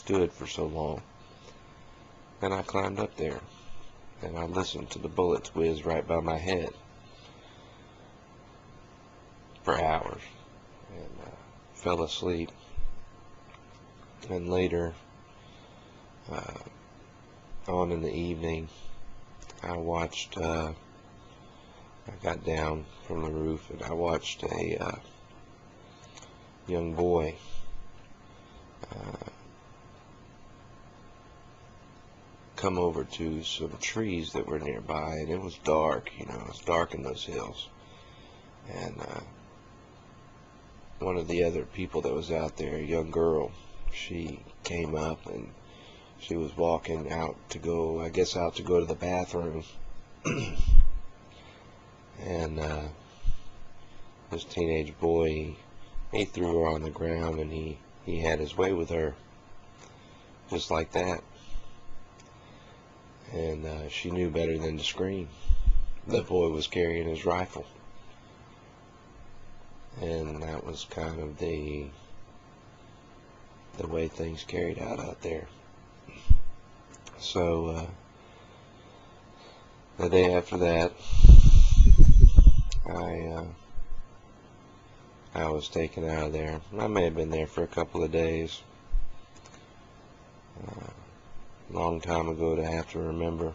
stood for so long. And I climbed up there, and I listened to the bullets whiz right by my head for hours, and fell asleep. And later, on in the evening, I watched, I got down from the roof, and I watched a young boy come over to some trees that were nearby, and it was dark, it was dark in those hills. And one of the other people that was out there, a young girl, she came up, and she was walking out to go, I guess out to go to the bathroom. And this teenage boy, he threw her on the ground, and he had his way with her, just like that. And she knew better than to scream. The boy was carrying his rifle, and that was kind of the way things carried out there. So the day after that, I was taken out of there. I may have been there for a couple of days. Long time ago to have to remember.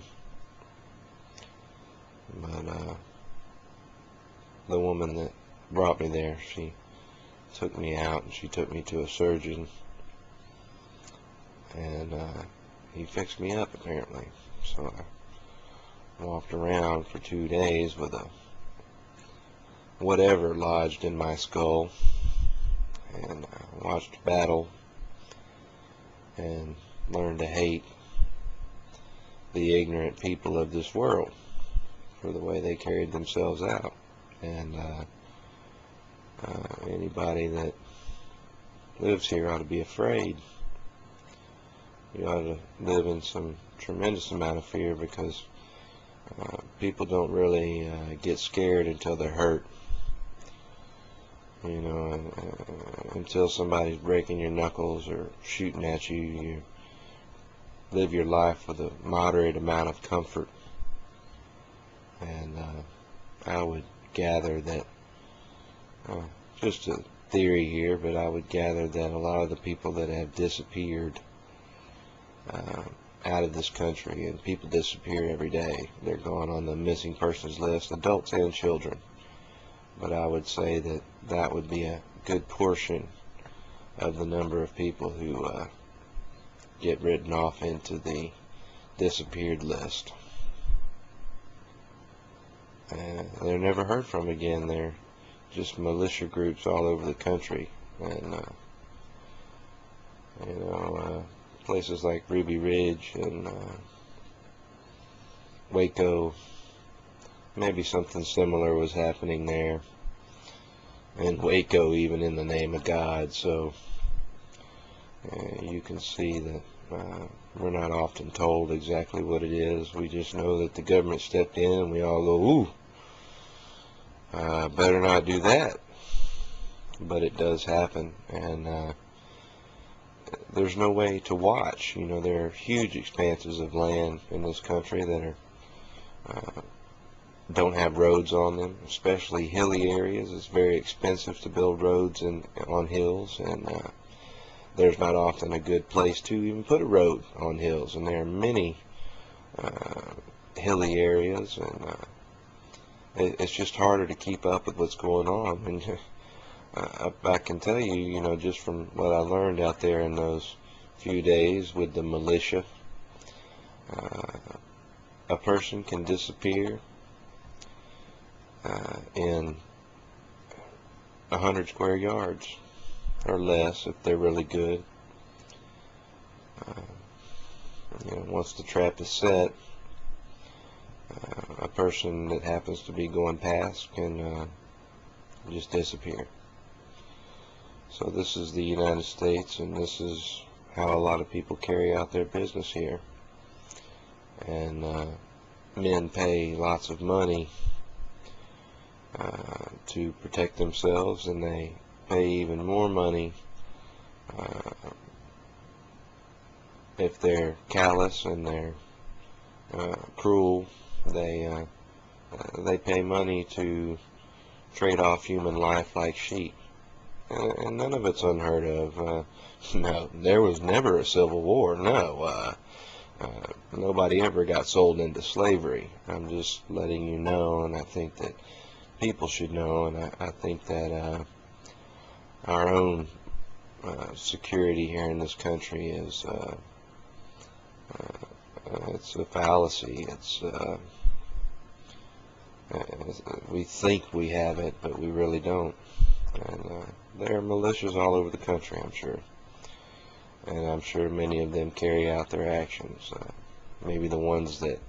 But the woman that brought me there, she took me out, and she took me to a surgeon, and he fixed me up apparently. So I walked around for 2 days with a whatever lodged in my skull, and I watched battle and learned to hate the ignorant people of this world for the way they carried themselves out. And anybody that lives here ought to be afraid. You ought to live in some tremendous amount of fear, because people don't really get scared until they're hurt. Until somebody's breaking your knuckles or shooting at you, you live your life with a moderate amount of comfort. And I would gather that, just a theory here, but I would gather that a lot of the people that have disappeared out of this country, and people disappear every day, they're going on the missing persons list, adults and children. But I would say that that would be a good portion of the number of people who get written off into the disappeared list. They're never heard from again. They're just militia groups all over the country, and places like Ruby Ridge and Waco. Maybe something similar was happening there, and Waco even in the name of God. So you can see that we're not often told exactly what it is. We just know that the government stepped in, and we all go, ooh, better not do that. But it does happen, and there's no way to watch. There are huge expanses of land in this country that are don't have roads on them, especially hilly areas. It's very expensive to build roads on hills, and there's not often a good place to even put a road on hills. And there are many hilly areas, and it's just harder to keep up with what's going on. And I can tell you, just from what I learned out there in those few days with the militia, a person can disappear in 100 square yards or less if they're really good. Once the trap is set, a person that happens to be going past can just disappear. So this is the United States, and this is how a lot of people carry out their business here. And men pay lots of money to protect themselves, and they pay even more money if they're callous and they're cruel, they pay money to trade off human life like sheep. And none of it's unheard of. No, there was never a civil war. No, nobody ever got sold into slavery. I'm just letting you know, and I think that people should know, and I think that our own security here in this country is it's a fallacy. We think we have it, but we really don't. And there are militias all over the country, I'm sure. And I'm sure many of them carry out their actions. Maybe the ones that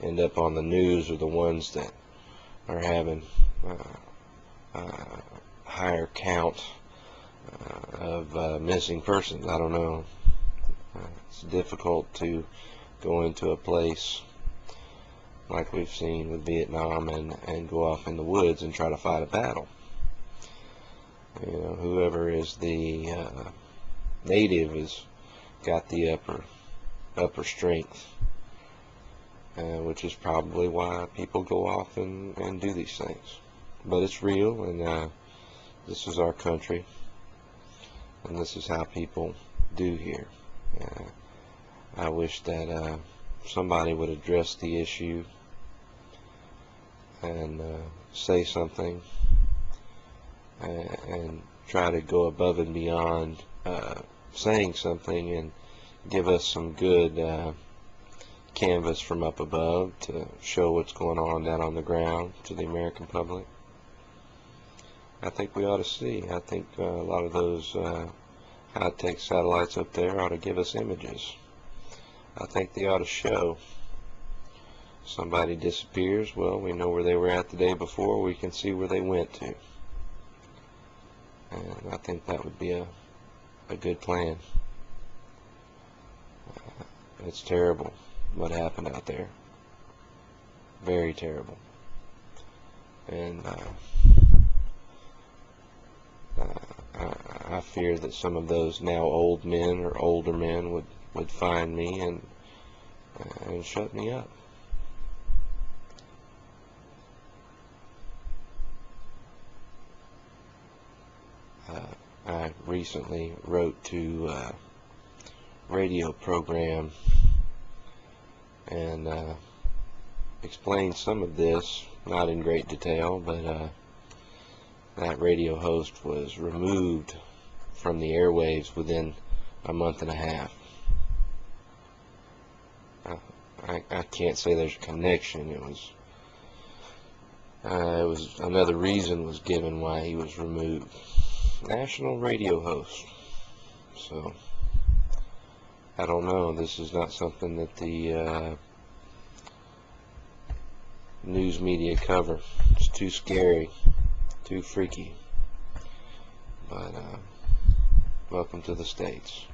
end up on the news are the ones that are having higher count of missing persons. I don't know. It's difficult to go into a place like we've seen with Vietnam and go off in the woods and try to fight a battle. You know, whoever is the native has got the upper strength, which is probably why people go off and do these things. But it's real, and this is our country, and this is how people do here. I wish that somebody would address the issue and say something and try to go above and beyond saying something and give us some good canvas from up above to show what's going on down on the ground to the American public. I think we ought to see. I think a lot of those high-tech satellites up there ought to give us images. I think they ought to show. Somebody disappears, well, we know where they were at the day before, we can see where they went to. And I think that would be a good plan. It's terrible what happened out there. Very terrible. And I fear that some of those now old men or older men would find me and shut me up. I recently wrote to a radio program and explained some of this, not in great detail, but that radio host was removed from the airwaves within a month and a half. I can't say there's a connection. It was another reason was given why he was removed. National radio host. So I don't know. This is not something that the news media cover. It's too scary, too freaky. But welcome to the States.